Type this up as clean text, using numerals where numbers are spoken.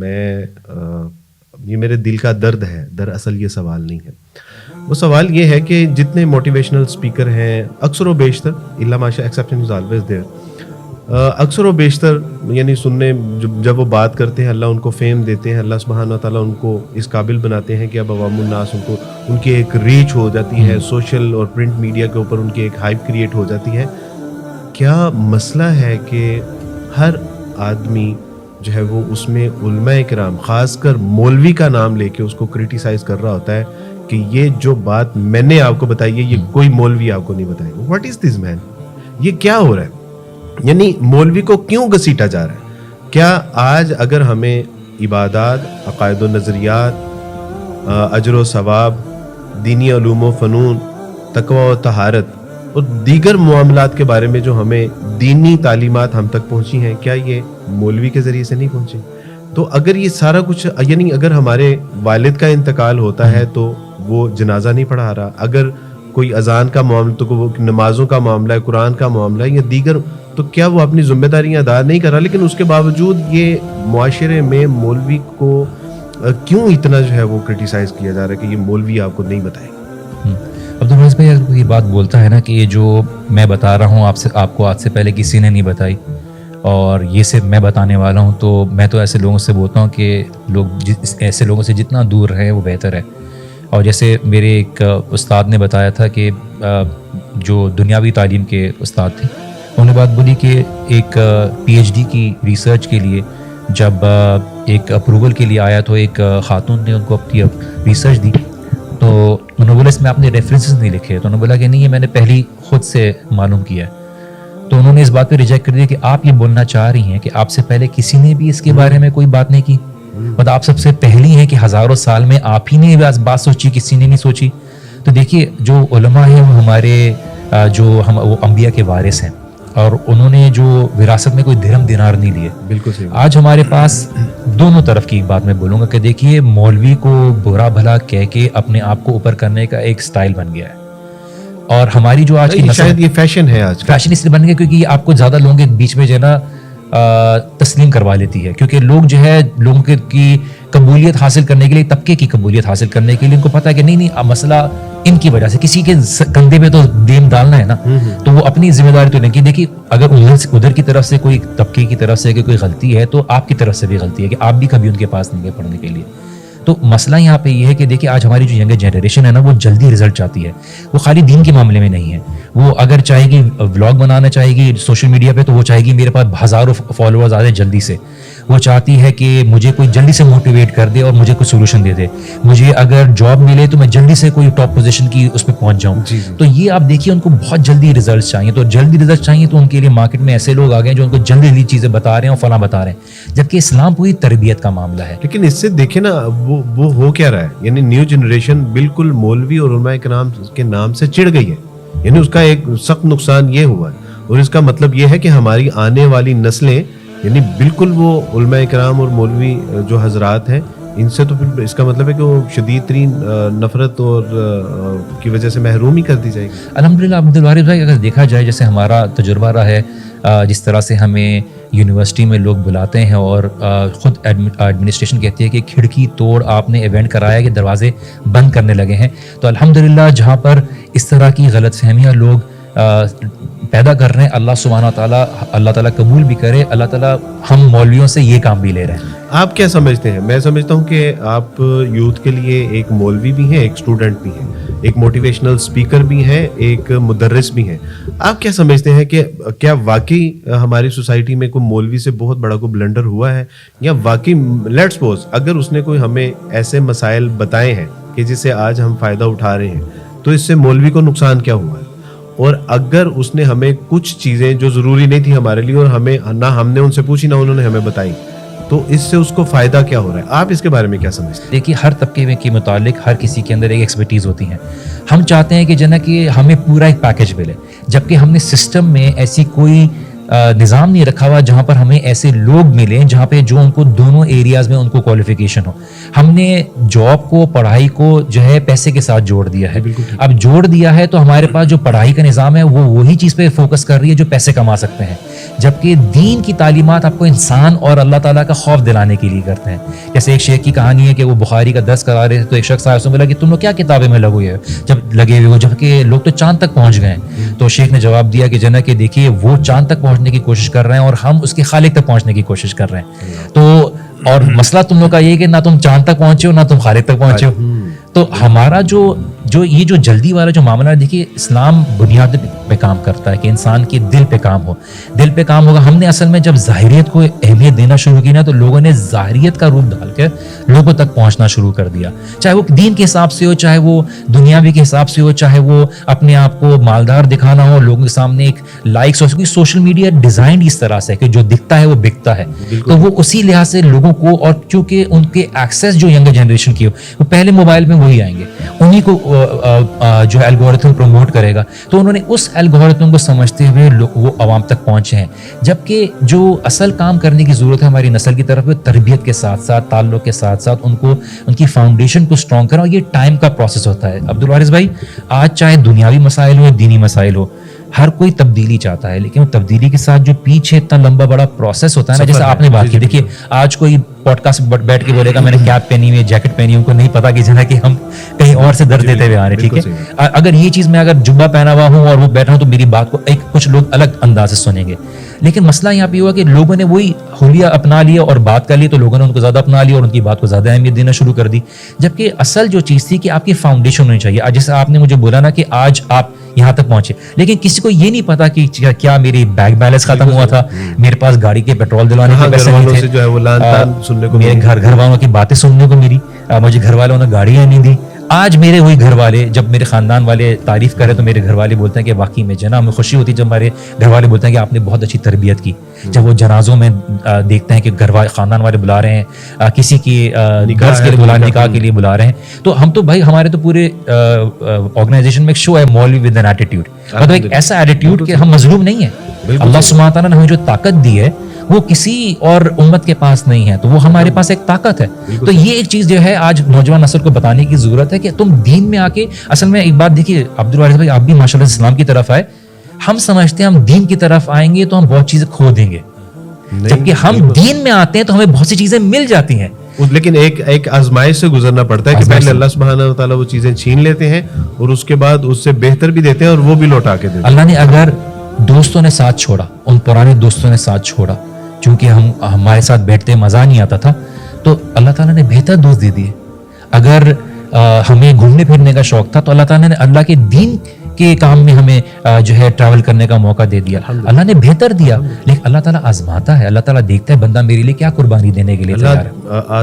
میں یہ میرے دل کا درد ہے، دراصل یہ سوال نہیں ہے. وہ سوال یہ ہے کہ جتنے موٹیویشنل اسپیکر ہیں اکثر و بیشتر، الا ماشا ایکسیپشن از آلویز دیئر، اکثر و بیشتر یعنی سننے جب وہ بات کرتے ہیں اللہ ان کو فیم دیتے ہیں، اللہ سبحانہ و تعالیٰ ان کو اس قابل بناتے ہیں کہ اب عوام الناس ان کی ایک ریچ ہو جاتی ہے، سوشل اور پرنٹ میڈیا کے اوپر ان کی ایک ہائپ کریٹ ہو جاتی ہے. کیا مسئلہ ہے کہ ہر آدمی جو ہے وہ اس میں علماء کرام خاص کر مولوی کا نام لے کے اس کو کرٹیسائز کر رہا ہوتا ہے کہ یہ جو بات میں نے آپ کو بتائی ہے یہ کوئی مولوی آپ کو نہیں بتائے گا. واٹ از دس مین؟ یہ کیا ہو رہا ہے؟ یعنی مولوی کو کیوں گھسیٹا جا رہا ہے؟ کیا آج اگر ہمیں عبادات، عقائد و نظریات، اجر و ثواب، دینی علوم و فنون، تقوی و طہارت اور دیگر معاملات کے بارے میں جو ہمیں دینی تعلیمات ہم تک پہنچی ہیں، کیا یہ مولوی کے ذریعے سے نہیں پہنچی؟ تو اگر یہ سارا کچھ، یعنی اگر ہمارے والد کا انتقال ہوتا ہے تو وہ جنازہ نہیں پڑھا رہا، اگر کوئی اذان کا معاملہ، تو وہ نمازوں کا معاملہ ہے، قرآن کا معاملہ ہے یا دیگر، تو کیا وہ اپنی ذمہ داریاں ادا نہیں کر رہا؟ لیکن اس کے باوجود یہ معاشرے میں مولوی کو کیوں اتنا جو ہے وہ کرٹیسائز کیا جا رہا ہے کہ یہ مولوی آپ کو نہیں بتائے گا؟ عبدالرحمٰن بھائی، اگر کوئی بات بولتا ہے نا کہ یہ جو میں بتا رہا ہوں آپ کو آج سے پہلے کسی نے نہیں بتائی اور یہ صرف میں بتانے والا ہوں، تو میں تو ایسے لوگوں سے بولتا ہوں کہ لوگ ایسے لوگوں سے جتنا دور رہیں وہ بہتر ہے. اور جیسے میرے ایک استاد نے بتایا تھا کہ جو دنیاوی تعلیم کے استاد تھے، انہوں نے بات بولی کہ ایک پی ایچ ڈی کی ریسرچ کے لیے جب ایک اپروول کے لیے آیا تو ایک خاتون نے ان کو اپنی ریسرچ دی، تو انہوں نے بولا اس میں آپ نے ریفرنسز نہیں لکھے، تو انہوں نے بولا کہ نہیں، یہ میں نے پہلی خود سے معلوم کیا ہے. تو انہوں نے اس بات پہ ریجیکٹ کر دیا کہ آپ یہ بولنا چاہ رہی ہیں کہ آپ سے پہلے کسی نے بھی اس کے بارے میں کوئی بات نہیں کی، مطلب آپ سب سے پہلی ہیں کہ ہزاروں سال میں آپ ہی نے بات سوچی، کسی نے نہیں سوچی. تو دیکھیے جو علماء ہیں وہ ہمارے وہ انبیاء کے وارث ہیں، اور انہوں نے جو وراثت میں کوئی درہم دینار نہیں لیے. بالکل صحیح. آج ہمارے پاس دونوں طرف کی بات میں بولوں گا کہ دیکھیے مولوی کو برا بھلا کہہ کے اپنے آپ کو اوپر کرنے کا ایک سٹائل بن گیا ہے، اور ہماری جو آج کی شاید یہ فیشن ہے، آج فیشن اس لیے بن گیا کیونکہ یہ آپ کو زیادہ لوگوں کے بیچ میں جو ہے نا تسلیم کروا لیتی ہے، کیونکہ لوگ جو ہے لوگوں کی قبولیت حاصل کرنے کے لیے، طبقے کی قبولیت حاصل کرنے کے لیے ان کو پتہ ہے کہ نہیں مسئلہ ان کی وجہ سے، کسی کے کندھے پہ تو دین ڈالنا ہے نا، تو وہ اپنی ذمہ داری تو نہیں کی. دیکھیے اگر ادھر کی طرف سے کوئی طبقے کی طرف سے کوئی غلطی ہے تو آپ کی طرف سے بھی غلطی ہے کہ آپ بھی کبھی ان کے پاس نہیں گئے پڑھنے کے لیے. تو مسئلہ یہاں پہ یہ ہے کہ دیکھیے آج ہماری جو ینگر جنریشن ہے نا وہ جلدی رزلٹ چاہتی ہے. وہ خالی دین کے معاملے میں نہیں ہے، وہ اگر چاہے گی ولاگ بنانا چاہے گی سوشل میڈیا پہ تو وہ چاہے گی میرے پاس ہزاروں فالوورز آ جائیں جلدی سے. وہ چاہتی ہے کہ مجھے کوئی جلدی سے موٹیویٹ کر دے اور مجھے کوئی سولوشن دے دے. مجھے اگر جاب ملے تو میں جلدی سے کوئی ٹاپ پوزیشن کی اس پہ پہنچ جاؤں. تو یہ آپ دیکھیے ان کو بہت جلدی ریزلٹس چاہیے، تو جلدی ریزلٹ چاہیے تو ان کے لیے مارکیٹ میں ایسے لوگ آ گئے جو ان کو جلدی جلدی چیزیں بتا رہے ہیں اور فلاں بتا رہے ہیں، جبکہ اسلام پوری تربیت کا معاملہ ہے. لیکن اس سے دیکھیں نا وہ ہو کیا رہا ہے، یعنی نیو جنریشن بالکل مولوی اور علماء کرام کے نام سے چڑ گئی ہے. یعنی اس کا ایک سخت نقصان یہ ہوا ہے، اور اس کا مطلب یہ ہے کہ ہماری آنے والی نسلیں یعنی بالکل وہ علماء کرام اور مولوی جو حضرات ہیں ان سے تو پھر اس کا مطلب ہے کہ وہ شدید ترین نفرت اور کی وجہ سے محروم ہی کر دی جائے گی. الحمدللہ عبدالوارث بھائی، اگر دیکھا جائے جیسے ہمارا تجربہ رہا ہے، جس طرح سے ہمیں یونیورسٹی میں لوگ بلاتے ہیں اور خود ایڈمنسٹریشن کہتی ہے کہ کھڑکی توڑ آپ نے ایونٹ کرایا کہ دروازے بند کرنے لگے ہیں، تو الحمدللہ جہاں پر اس طرح کی غلط فہمیاں لوگ پیدا کر رہے ہیں، اللہ تعالیٰ قبول بھی کرے، اللہ تعالیٰ ہم مولویوں سے یہ کام بھی لے رہے ہیں. آپ کیا سمجھتے ہیں؟ میں سمجھتا ہوں کہ آپ یوتھ کے لیے ایک مولوی بھی ہیں، ایک اسٹوڈنٹ بھی ہیں، ایک موٹیویشنل اسپیکر بھی ہیں، ایک مدرس بھی ہیں. آپ کیا سمجھتے ہیں کہ کیا واقعی ہماری سوسائٹی میں کوئی مولوی سے بہت بڑا کوئی بلنڈر ہوا ہے، یا واقعی لیٹس سپوز اگر اس نے کوئی ہمیں ایسے مسائل بتائے ہیں کہ جس سے آج ہم فائدہ اٹھا رہے ہیں تو اس سے مولوی کو نقصان کیا ہوا ہے؟ اور اگر اس نے ہمیں کچھ چیزیں جو ضروری نہیں تھی ہمارے لیے اور ہمیں نہ ہم نے ان سے پوچھی نہ انہوں نے ہمیں بتائی، تو اس سے اس کو فائدہ کیا ہو رہا ہے؟ آپ اس کے بارے میں کیا سمجھتے ہیں؟ دیکھیے ہر طبقے میں کے متعلق ہر کسی کے اندر ایک ایکسپرٹیز ہوتی ہیں. ہم چاہتے ہیں کہ جنا کہ ہمیں پورا ایک پیکج ملے، جبکہ ہم نے سسٹم میں ایسی کوئی نظام نہیں رکھا ہوا جہاں پر ہمیں ایسے لوگ ملیں جہاں پہ جو ان کو دونوں ایریاز میں ان کو کوالیفیکیشن ہو. ہم نے جاب کو، پڑھائی کو جو ہے پیسے کے ساتھ جوڑ دیا ہے. اب جوڑ دیا ہے تو ہمارے پاس جو پڑھائی کا نظام ہے وہ وہی چیز پہ فوکس کر رہی ہے جو پیسے کما سکتے ہیں. جبکہ دین کی تعلیمات آپ کو انسان اور اللہ تعالیٰ کا خوف دلانے کے لیے کرتے ہیں. جیسے ایک شیخ کی کہانی ہے کہ وہ بخاری کا درس کرا رہے تھے تو ایک شخص آیا, اس نے بولا کہ تم لوگ کیا کتابیں میں لگے ہوئے ہو جبکہ لوگ تو چاند تک پہنچ گئے ہیں. تو شیخ نے جواب دیا کہ جناب کہ دیکھیے وہ چاند تک پہنچنے کی کوشش کر رہے ہیں اور ہم اس کے خالق تک پہنچنے کی کوشش کر رہے ہیں. تو اور مسئلہ تم لوگ کا یہ کہ نہ تم چاند تک پہنچے ہو نہ تم خالق تک پہنچے ہو. تو ہمارا جو یہ جو جلدی والا جو معاملہ ہے, دیکھیے اسلام بنیاد پہ کام کرتا ہے کہ انسان کے دل پہ کام ہو, دل پہ کام ہوگا. ہم نے اصل میں جب ظاہریت کو اہمیت دینا شروع کی نا تو لوگوں نے ظاہریت کا روپ ڈال کر لوگوں تک پہنچنا شروع کر دیا, چاہے وہ دین کے حساب سے ہو, چاہے وہ دنیاوی کے حساب سے ہو, چاہے وہ اپنے آپ کو مالدار دکھانا ہو, لوگوں کے سامنے ایک لائکس ہو. کیونکہ سوشل میڈیا ڈیزائنڈ اس طرح سے کہ جو دکھتا ہے وہ بکتا ہے, تو وہ اسی لحاظ سے لوگوں کو, اور چونکہ ان کے ایکسیس جو ینگر جنریشن کی ہو وہ پہلے موبائل میں وہی آئیں گے, انہی کو جو ہے الگورتھم پروموٹ کرے گا. تو انہوں نے اس الگورتھم کو سمجھتے ہوئے وہ عوام تک پہنچے ہیں. جبکہ جو اصل کام کرنے کی ضرورت ہے ہماری نسل کی طرف, تربیت کے ساتھ ساتھ تعلق کے ساتھ ساتھ ان کو ان کی فاؤنڈیشن کو اسٹرانگ کرنا, اور یہ ٹائم کا پروسیس ہوتا ہے. عبدالوارث بھائی, آج چاہے دنیاوی مسائل ہو یا دینی مسائل ہو, ہر کوئی تبدیلی چاہتا ہے, لیکن تبدیلی کے ساتھ جو پیچھے اتنا لمبا بڑا پروسیس ہوتا ہے نا, جیسے آپ نے بات کی. دیکھیے آج کوئی پوڈ کاسٹ بیٹھ کے بولے گا میں نے کیپ پہنی ہوئی ہے, جیکٹ پہنی, ان کو نہیں پتا کہ جنا کہ ہم کہیں اور سے درد دیتے ہوئے آ رہے ہیں. ٹھیک ہے, اگر یہ چیز میں اگر جبہ پہنا ہوا ہوں اور وہ بیٹھا ہوں تو میری بات کو کچھ لوگ الگ انداز سے سنیں گے. لیکن مسئلہ یہاں پہ ہوا کہ لوگوں نے وہی حلیہ اپنا لیا اور بات کر لی, تو لوگوں نے ان کو زیادہ اپنا لیا اور ان کی بات کو زیادہ اہمیت دینا شروع کر دی. جبکہ اصل جو چیز تھی کہ آپ کی فاؤنڈیشن ہونی چاہیے. جیسے آپ نے مجھے بولا نا کہ آج آپ یہاں تک پہنچے, لیکن کسی کو یہ نہیں پتا کہ کیا میری بینک بیلنس ختم ہوا تھا, میرے پاس گاڑی کے پیٹرول دلوانے کے پیسے نہیں تھے, میرے گھر والوں کی باتیں سننے کو ملی, مجھے گھر والوں نے گاڑیاں نہیں دی. آج میرے وہی گھر والے, جب میرے خاندان والے تعریف کرے تو میرے گھر والے بولتے ہیں کہ واقعی میں جناب ہمیں خوشی ہوتی ہے جب ہمارے گھر والے بولتے ہیں کہ آپ نے بہت اچھی تربیت کی. جب وہ جنازوں میں دیکھتے ہیں کہ خاندان والے بلا رہے ہیں, کسی کی گرز کے لیے بلا, نکاح کے لیے بلا رہے ہیں, تو ہم تو بھائی ہمارے تو پورے آرگنائزیشن میں ایک شو ہے مولوی ود این ایٹیٹیوڈ, مطلب ایک ایسا ایٹیٹیوڈ کہ ہم مظلوم نہیں ہیں. اللہ سبحانہ تعالیٰ نے ہمیں جو طاقت دی ہے وہ کسی اور امت کے پاس نہیں ہے, تو وہ ہمارے پاس ایک طاقت ہے. تو یہ ایک چیز جو ہے آج نوجوان نسل کو بتانے کی ضرورت ہے کہ تم دین میں آ کے, اصل میں ایک بات دیکھیے عبدالوارث بھائی, آپ بھی ماشاءاللہ اسلام کی طرف آئے, ہم سمجھتے ہیں ہم دین کی طرف آئیں گے تو ہم بہت چیزیں کھو دیں گے, جبکہ ہم دین میں آتے ہیں تو ہمیں بہت سی چیزیں مل جاتی ہیں. لیکن ایک آزمائش سے گزرنا پڑتا ہے کہ پہلے اللہ سبحانہ و تعالیٰ وہ چیزیں چھین لیتے ہیں اور اس کے بعد اس سے بہتر بھی دیتے ہیں اور وہ بھی لوٹا کے دیتے ہیں. اللہ نے اگر دوستوں نے ساتھ چھوڑا, ان پرانے دوستوں نے ساتھ چھوڑا, چونکہ ہمارے ساتھ بیٹھتے مزہ نہیں آتا تھا, تو اللہ تعالیٰ نے بہتر دوست دے دیے. اگر ہمیں گھومنے پھرنے کا شوق تھا تو اللہ تعالیٰ نے اللہ کے دین کے کام میں ہمیں جو ہے ٹریول کرنے کا موقع دے دیا, اللہ نے بہتر دیا. لیکن اللہ تعالیٰ آزماتا ہے, اللہ تعالیٰ دیکھتا ہے بندہ میرے لیے کیا قربانی دینے کے لیے تیار ہے.